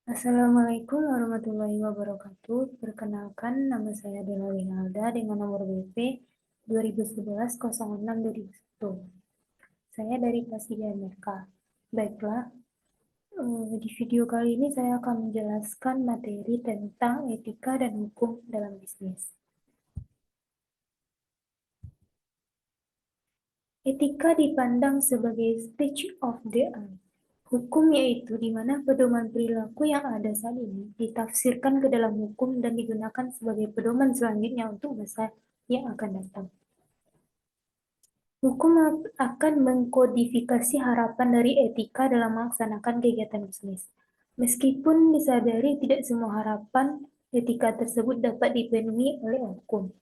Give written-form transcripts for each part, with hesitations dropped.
Assalamualaikum warahmatullahi wabarakatuh. Perkenalkan, nama saya Dela Winalda dengan nomor BP 2011-06-2001. Saya dari Pasida Merka. Baiklah, di video kali ini saya akan menjelaskan materi tentang etika dan hukum dalam bisnis. Etika dipandang sebagai stage of the art. Hukum yaitu di mana pedoman perilaku yang ada saat ini ditafsirkan ke dalam hukum dan digunakan sebagai pedoman selanjutnya untuk masa yang akan datang. Hukum akan mengkodifikasi harapan dari etika dalam melaksanakan kegiatan bisnis. Meskipun disadari tidak semua harapan etika tersebut dapat dipenuhi oleh hukum.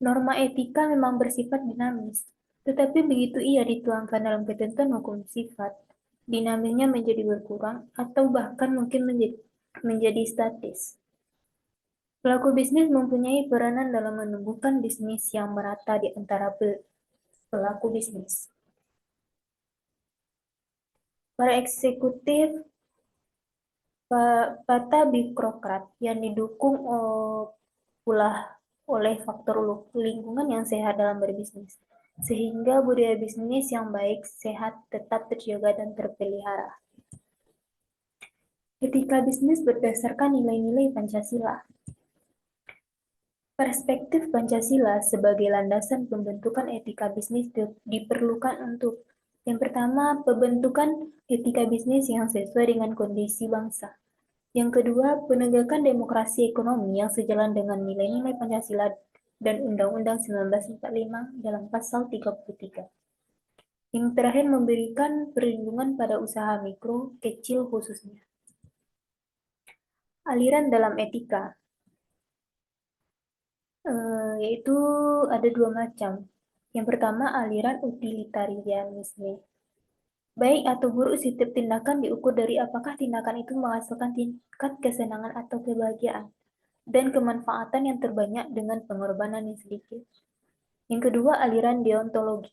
Norma etika memang bersifat dinamis, tetapi begitu ia dituangkan dalam ketentuan hukum sifat, dinamisnya menjadi berkurang atau bahkan mungkin menjadi statis. Pelaku bisnis mempunyai peranan dalam menumbuhkan bisnis yang merata di antara pelaku bisnis. Para eksekutif, para birokrat yang didukung pula oleh faktor lingkungan yang sehat dalam berbisnis, sehingga budaya bisnis yang baik, sehat, tetap terjaga dan terpelihara. Etika bisnis berdasarkan nilai-nilai Pancasila. Perspektif Pancasila sebagai landasan pembentukan etika bisnis diperlukan untuk yang pertama, pembentukan etika bisnis yang sesuai dengan kondisi bangsa. Yang kedua, penegakan demokrasi ekonomi yang sejalan dengan nilai-nilai Pancasila dan Undang-Undang 1945 dalam pasal 33. Yang terakhir, memberikan perlindungan pada usaha mikro, kecil khususnya. Aliran dalam etika, yaitu ada dua macam. Yang pertama, aliran utilitarianisme. Baik atau buruk setiap tindakan diukur dari apakah tindakan itu menghasilkan tingkat kesenangan atau kebahagiaan dan kemanfaatan yang terbanyak dengan pengorbanan yang sedikit. Yang kedua, aliran deontologi.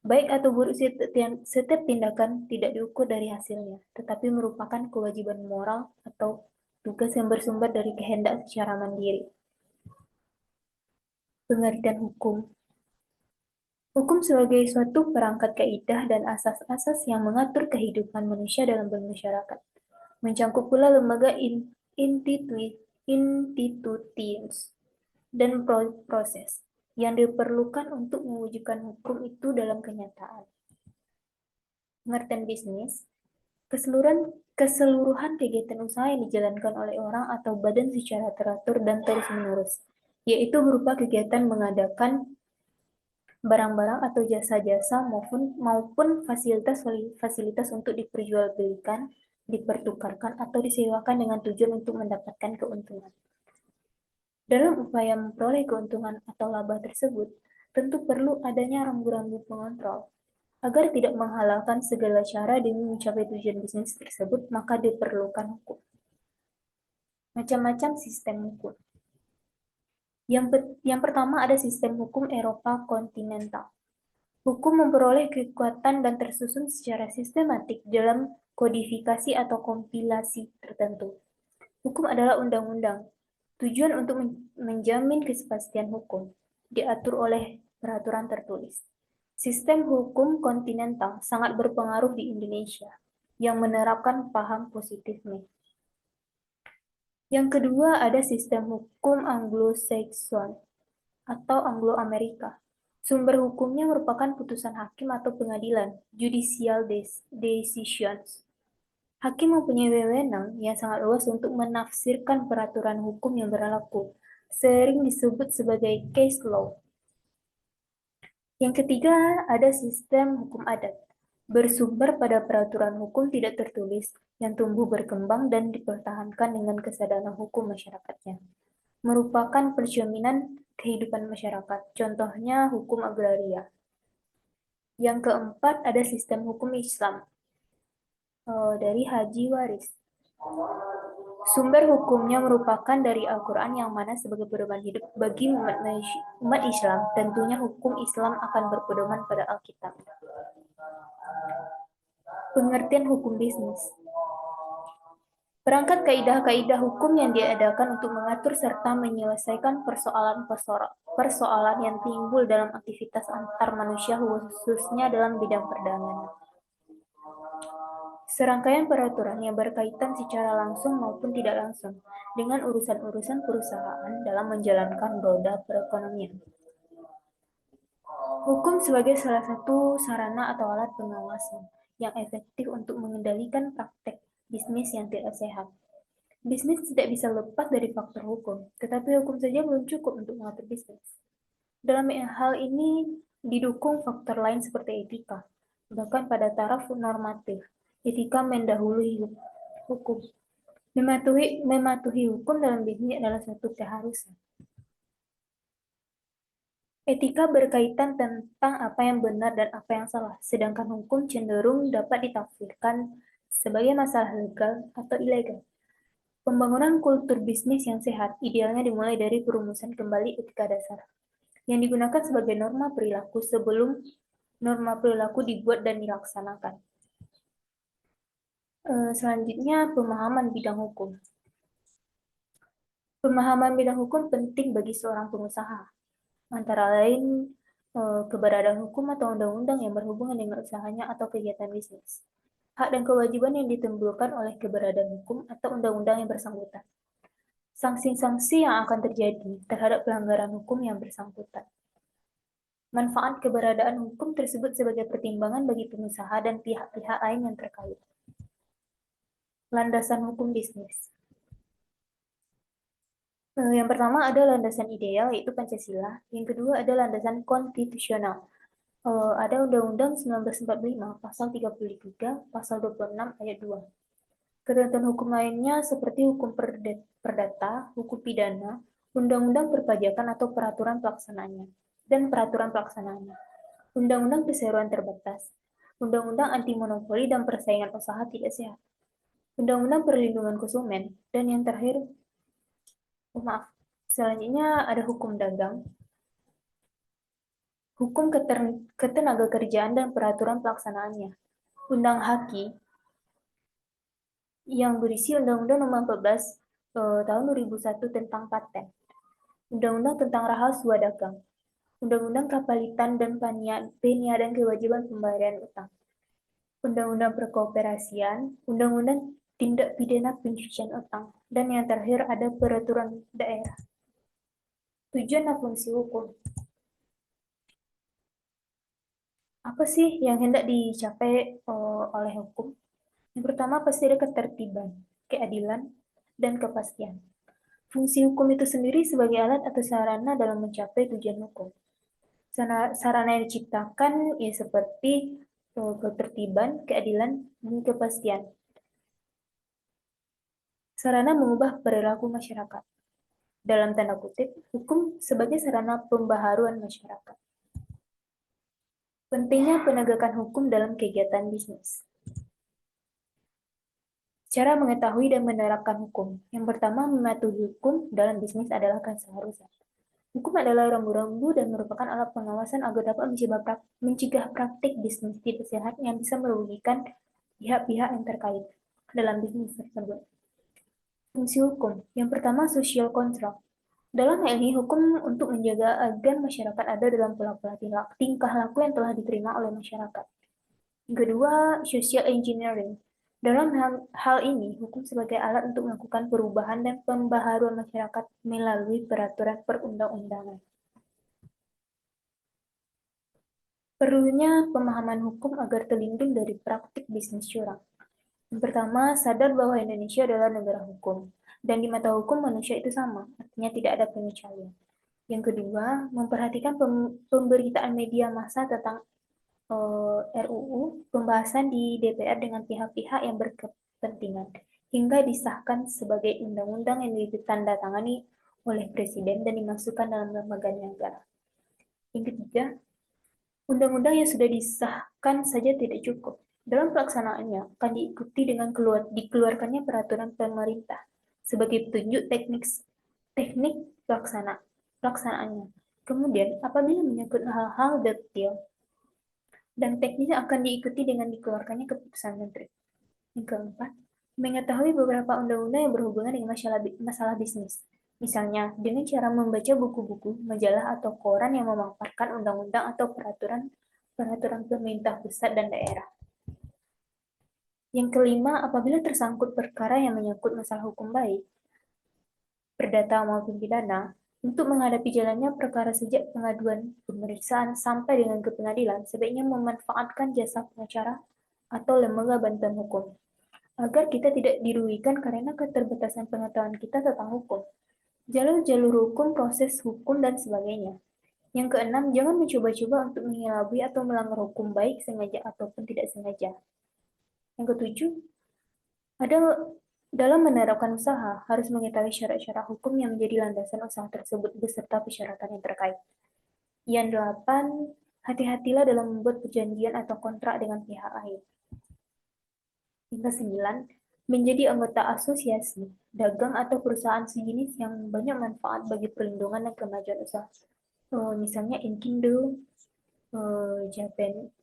Baik atau buruk setiap tindakan tidak diukur dari hasilnya, tetapi merupakan kewajiban moral atau tugas yang bersumber dari kehendak secara mandiri. Pengertian hukum. Hukum sebagai suatu perangkat kaidah dan asas-asas yang mengatur kehidupan manusia dalam bermasyarakat. Mencakup pula lembaga institutions dan proses yang diperlukan untuk mewujudkan hukum itu dalam kenyataan. Pengertian bisnis, keseluruhan kegiatan usaha yang dijalankan oleh orang atau badan secara teratur dan terus-menerus, yaitu berupa kegiatan mengadakan barang-barang atau jasa-jasa maupun fasilitas untuk diperjualbelikan, dipertukarkan, atau disewakan dengan tujuan untuk mendapatkan keuntungan. Dalam upaya memperoleh keuntungan atau laba tersebut, tentu perlu adanya rambu-rambu pengontrol. Agar tidak menghalalkan segala cara demi mencapai tujuan bisnis tersebut, maka diperlukan hukum. Macam-macam sistem hukum. Yang pertama ada sistem hukum Eropa kontinental. Hukum memperoleh kekuatan dan tersusun secara sistematik dalam kodifikasi atau kompilasi tertentu. Hukum adalah undang-undang. Tujuan untuk menjamin kepastian hukum diatur oleh peraturan tertulis. Sistem hukum kontinental sangat berpengaruh di Indonesia yang menerapkan paham positifnya. Yang kedua ada sistem hukum Anglo-Saxon atau Anglo-Amerika. Sumber hukumnya merupakan putusan hakim atau pengadilan, judicial decisions. Hakim mempunyai wewenang yang sangat luas untuk menafsirkan peraturan hukum yang berlaku, sering disebut sebagai case law. Yang ketiga, ada sistem hukum adat, bersumber pada peraturan hukum tidak tertulis yang tumbuh berkembang dan dipertahankan dengan kesadaran hukum masyarakatnya. Merupakan percerminan kehidupan masyarakat, contohnya hukum agraria. Yang keempat, ada sistem hukum Islam, dari Haji Waris. Sumber hukumnya merupakan dari Al-Quran yang mana sebagai pedoman hidup bagi umat Islam. Tentunya hukum Islam akan berpedoman pada Alkitab. Pengertian hukum bisnis. Perangkat kaidah-kaidah hukum yang diadakan untuk mengatur serta menyelesaikan persoalan yang timbul dalam aktivitas antar manusia khususnya dalam bidang perdagangan. Serangkaian peraturan yang berkaitan secara langsung maupun tidak langsung dengan urusan-urusan perusahaan dalam menjalankan roda perekonomian. Hukum sebagai salah satu sarana atau alat pengawasan yang efektif untuk mengendalikan praktek bisnis yang tidak sehat. Bisnis tidak bisa lepas dari faktor hukum, tetapi hukum saja belum cukup untuk mengatur bisnis. Dalam hal ini didukung faktor lain seperti etika, bahkan pada taraf normatif. Etika mendahului hukum. Mematuhi hukum dalam bisnis adalah suatu keharusan. Etika berkaitan tentang apa yang benar dan apa yang salah, sedangkan hukum cenderung dapat ditafsirkan sebagai masalah legal atau ilegal. Pembangunan kultur bisnis yang sehat idealnya dimulai dari perumusan kembali etika dasar, yang digunakan sebagai norma perilaku sebelum norma perilaku dibuat dan dilaksanakan. Selanjutnya, pemahaman bidang hukum. Pemahaman bidang hukum penting bagi seorang pengusaha, antara lain keberadaan hukum atau undang-undang yang berhubungan dengan usahanya atau kegiatan bisnis. Hak dan kewajiban yang ditimbulkan oleh keberadaan hukum atau undang-undang yang bersangkutan. Sanksi-sanksi yang akan terjadi terhadap pelanggaran hukum yang bersangkutan. Manfaat keberadaan hukum tersebut sebagai pertimbangan bagi pengusaha dan pihak-pihak lain yang terkait. Landasan hukum bisnis. Yang pertama ada landasan ideal, yaitu Pancasila. Yang kedua ada landasan konstitusional. Ada Undang-Undang 1945, Pasal 33, Pasal 26, Ayat 2. Ketentuan hukum lainnya seperti hukum perdata, hukum pidana, Undang-Undang perpajakan atau peraturan pelaksanaannya, dan peraturan pelaksanaannya. Undang-Undang Perseroan Terbatas, Undang-Undang Anti Monopoli dan Persaingan Usaha Tidak Sehat, Undang-Undang Perlindungan Konsumen, dan yang terakhir, selanjutnya ada hukum dagang, hukum ketenagakerjaan dan peraturan pelaksanaannya, Undang Haki, yang berisi Undang-Undang Nomor 14 Tahun 2001 tentang paten, Undang-Undang tentang rahasia dagang, Undang-Undang Kapalitan dan Peniadaan Kewajiban Pembayaran Utang, Undang-Undang Perkooperasian, Undang-Undang Tindak Pidana Pencucian Utang, dan yang terakhir ada peraturan daerah. Tujuan dan fungsi hukum. Apa sih yang hendak dicapai oleh hukum? Yang pertama pasti ada ketertiban, keadilan, dan kepastian. Fungsi hukum itu sendiri sebagai alat atau sarana dalam mencapai tujuan hukum. Sarana yang diciptakan ya seperti ketertiban, keadilan, dan kepastian. Sarana mengubah perilaku masyarakat. Dalam tanda kutip, hukum sebagai sarana pembaharuan masyarakat. Pentingnya penegakan hukum dalam kegiatan bisnis. Cara mengetahui dan menerapkan hukum. Yang pertama, mematuhi hukum dalam bisnis adalah keseharusan. Hukum adalah rambu-rambu dan merupakan alat pengawasan agar dapat mencegah praktik bisnis tidak sehat yang bisa merugikan pihak-pihak yang terkait dalam bisnis tersebut. Fungsi hukum. Yang pertama, social control. Dalam hal ini, hukum untuk menjaga agar masyarakat ada dalam pola-pola tingkah laku yang telah diterima oleh masyarakat. Yang kedua, social engineering. Dalam hal ini, hukum sebagai alat untuk melakukan perubahan dan pembaharuan masyarakat melalui peraturan perundang-undangan. Perlunya pemahaman hukum agar terlindung dari praktik bisnis curang. Yang pertama, sadar bahwa Indonesia adalah negara hukum, dan di mata hukum manusia itu sama, artinya tidak ada pengecualian. Yang kedua, memperhatikan pemberitaan media massa tentang RUU, pembahasan di DPR dengan pihak-pihak yang berkepentingan, hingga disahkan sebagai undang-undang yang ditandatangani oleh Presiden dan dimasukkan dalam lembaga negara. Yang ketiga, undang-undang yang sudah disahkan saja tidak cukup. Dalam pelaksanaannya akan diikuti dengan dikeluarkannya peraturan pemerintah sebagai petunjuk teknik pelaksanaannya. Kemudian, apabila menyangkut hal-hal detail dan teknisnya akan diikuti dengan dikeluarkannya keputusan menteri. Yang keempat, Mengetahui beberapa undang-undang yang berhubungan dengan masalah bisnis. Misalnya, dengan cara membaca buku-buku, majalah, atau koran yang memaparkan undang-undang atau peraturan pemerintah pusat dan daerah. Yang kelima, apabila tersangkut perkara yang menyangkut masalah hukum baik, perdata maupun pidana, untuk menghadapi jalannya perkara sejak pengaduan, pemeriksaan, sampai dengan ke pengadilan, sebaiknya memanfaatkan jasa pengacara atau lembaga bantuan hukum, agar kita tidak dirugikan karena keterbatasan pengetahuan kita tentang hukum, jalur-jalur hukum, proses hukum, dan sebagainya. Yang keenam, jangan mencoba-coba untuk mengelabui atau melanggar hukum baik sengaja ataupun tidak sengaja. Yang ketujuh, ada dalam menerapkan usaha, harus mengetahui syarat-syarat hukum yang menjadi landasan usaha tersebut beserta persyaratan yang terkait. Yang delapan, hati-hatilah dalam membuat perjanjian atau kontrak dengan pihak lain. Yang kesembilan, menjadi anggota asosiasi, dagang atau perusahaan sejenis yang banyak manfaat bagi perlindungan dan kemajuan usaha. Misalnya Inkindo,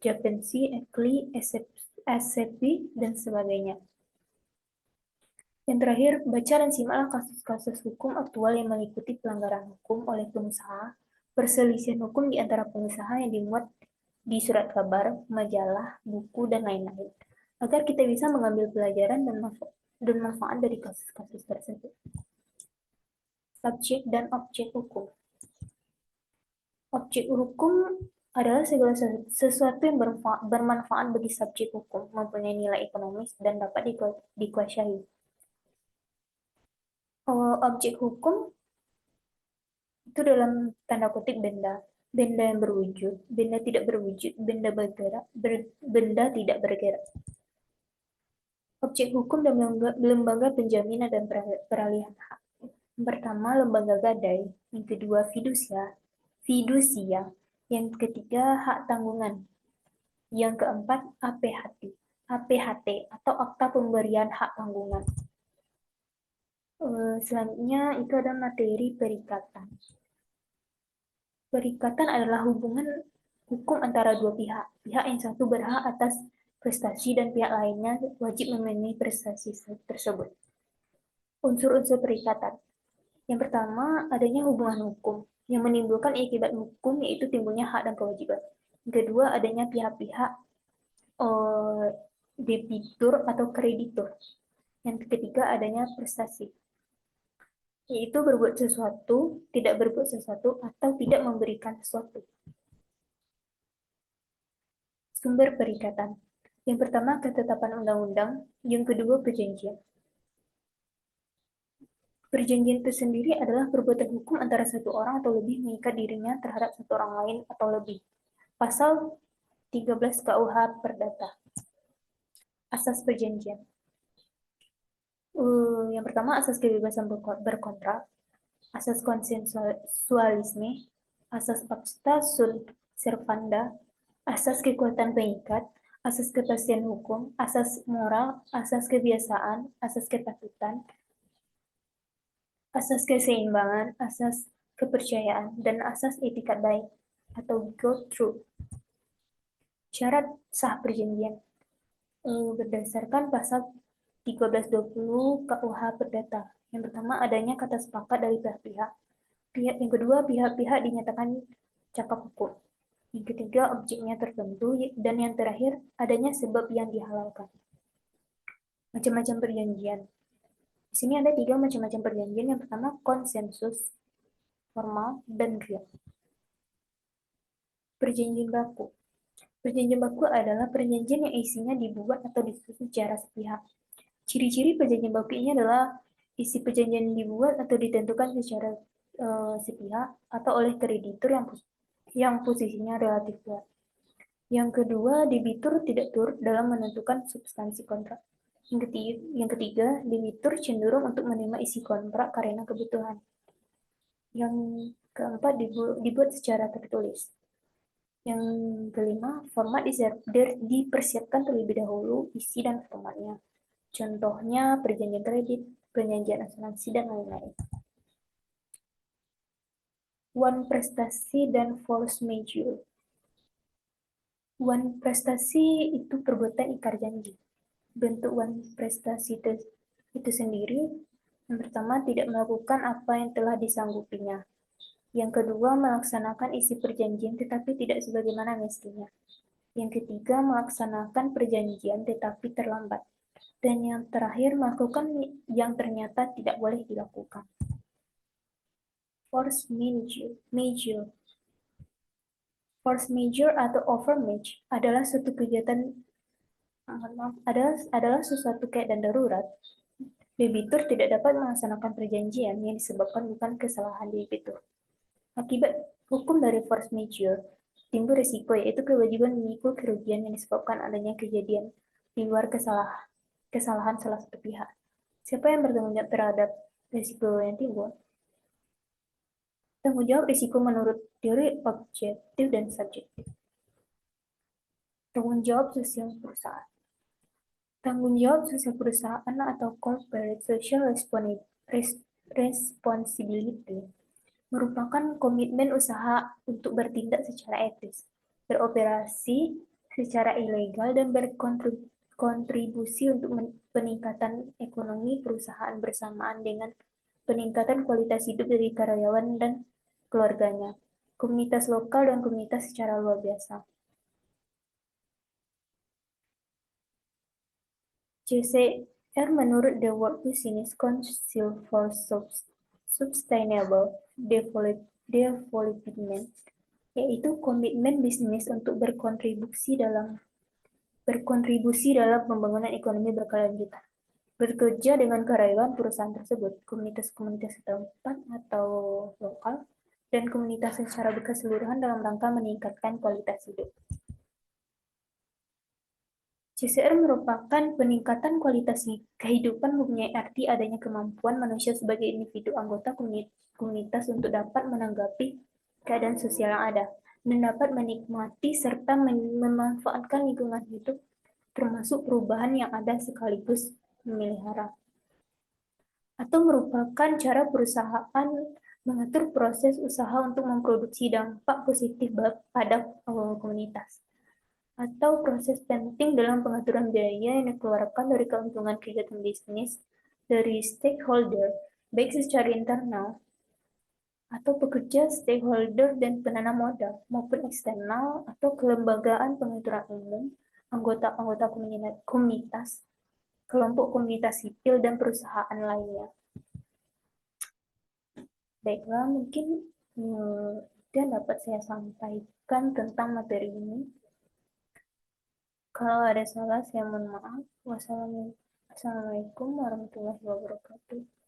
Japanese, Ekli, SCP, dan sebagainya. Yang terakhir, baca dan simaklah kasus-kasus hukum aktual yang meliputi pelanggaran hukum oleh pengusaha, perselisihan hukum di antara pengusaha yang dimuat di surat kabar, majalah, buku, dan lain-lain, agar kita bisa mengambil pelajaran dan manfaat dari kasus-kasus tersebut. Subjek dan objek hukum. Objek hukum adalah segala sesuatu yang bermanfaat bagi subjek hukum, mempunyai nilai ekonomis, dan dapat dikuasai. Objek hukum itu dalam tanda kutip benda. Benda yang berwujud, benda tidak berwujud, benda bergerak, benda tidak bergerak. Objek hukum dan lembaga penjaminan dan peralihan hak. Yang pertama, lembaga gadai. Yang kedua, fidusia. Yang ketiga, hak tanggungan. Yang keempat, APHT atau Akta Pemberian Hak Tanggungan. Selanjutnya itu ada materi perikatan. Perikatan adalah hubungan hukum antara dua pihak. Pihak yang satu berhak atas prestasi dan pihak lainnya wajib memenuhi prestasi tersebut. Unsur-unsur perikatan. Yang pertama, adanya hubungan hukum yang menimbulkan akibat hukum, yaitu timbulnya hak dan kewajiban. Yang kedua, adanya pihak-pihak debitur atau kreditur. Yang ketiga, adanya prestasi, yaitu berbuat sesuatu, tidak berbuat sesuatu, atau tidak memberikan sesuatu. Sumber perikatan. Yang pertama, ketetapan undang-undang. Yang kedua, perjanjian. Perjanjian itu sendiri adalah perbuatan hukum antara satu orang atau lebih mengikat dirinya terhadap satu orang lain atau lebih. Pasal 13 KUH Perdata. Asas perjanjian. Yang pertama, asas kebebasan berkontrak, asas konsensualisme, asas pacta sunt servanda, asas kekuatan pengikat, asas kepastian hukum, asas moral, asas kebiasaan, asas ketakutan, asas keseimbangan, asas kepercayaan, dan asas etikat baik atau good truth. Syarat sah perjanjian berdasarkan pasal 1320 KUH Perdata. Yang pertama, adanya kata sepakat dari pihak-pihak. Yang kedua, pihak-pihak dinyatakan cakap hukum. Yang ketiga, objeknya tertentu. Dan yang terakhir, adanya sebab yang dihalalkan. Macam-macam perjanjian. Di sini ada 3 macam-macam perjanjian. Yang pertama, konsensus, formal, dan real. Perjanjian baku. Perjanjian baku adalah perjanjian yang isinya dibuat atau disusun secara sepihak. Ciri-ciri perjanjian baku ini adalah isi perjanjian dibuat atau ditentukan secara sepihak atau oleh kreditur yang posisinya relatif kuat. Yang kedua, debitur tidak turut dalam menentukan substansi kontrak. Yang ketiga, debitur cenderung untuk menerima isi kontrak karena kebutuhan. Yang keempat, dibuat secara tertulis. Yang kelima, format dipersiapkan terlebih dahulu, isi dan formatnya. Contohnya perjanjian kredit, perjanjian asuransi, dan lain-lain. One prestasi dan force majeure. One prestasi itu perbuatan ingkar janji. bentuk prestasi itu sendiri. Yang pertama, tidak melakukan apa yang telah disanggupinya. Yang kedua, melaksanakan isi perjanjian tetapi tidak sebagaimana mestinya. Yang ketiga, melaksanakan perjanjian tetapi terlambat. Dan yang terakhir, melakukan yang ternyata tidak boleh dilakukan. Force majeure. Force majeure atau overmatch adalah suatu kegiatan adalah sesuatu keadaan darurat. Debitur tidak dapat melaksanakan perjanjian yang disebabkan bukan kesalahan debitur. Akibat hukum dari force majeure, timbul risiko yaitu kewajiban memikul kerugian yang disebabkan adanya kejadian di luar kesalahan salah satu pihak. Siapa yang bertanggung jawab terhadap risiko yang timbul? Tanggung jawab risiko menurut teori objektif dan subjektif. Tanggung jawab sosial perusahaan. Tanggung jawab sosial perusahaan atau corporate social responsibility merupakan komitmen usaha untuk bertindak secara etis, beroperasi secara ilegal, dan berkontribusi untuk peningkatan ekonomi perusahaan bersamaan dengan peningkatan kualitas hidup dari karyawan dan keluarganya, komunitas lokal, dan komunitas secara luar biasa. JCR menurut The World Business Council for Sustainable Development, yaitu komitmen bisnis untuk berkontribusi dalam pembangunan ekonomi berkelanjutan, bekerja dengan karyawan perusahaan tersebut, komunitas-komunitas setempat atau lokal, dan komunitas secara keseluruhan dalam rangka meningkatkan kualitas hidup. JCR merupakan peningkatan kualitas kehidupan mempunyai arti adanya kemampuan manusia sebagai individu anggota komunitas untuk dapat menanggapi keadaan sosial yang ada dan dapat menikmati serta memanfaatkan lingkungan hidup termasuk perubahan yang ada sekaligus memelihara. Atau merupakan cara perusahaan mengatur proses usaha untuk memproduksi dampak positif pada komunitas. Atau proses penting dalam pengaturan biaya yang dikeluarkan dari keuntungan kegiatan bisnis dari stakeholder, baik secara internal atau pekerja, stakeholder, dan penanam modal, maupun eksternal atau kelembagaan pengaturan umum, anggota-anggota komunitas, kelompok komunitas sipil, dan perusahaan lainnya. Baiklah, mungkin yang dapat saya sampaikan tentang materi ini. Kalau ada salah, saya mohon maaf. Wassalamualaikum warahmatullahi wabarakatuh.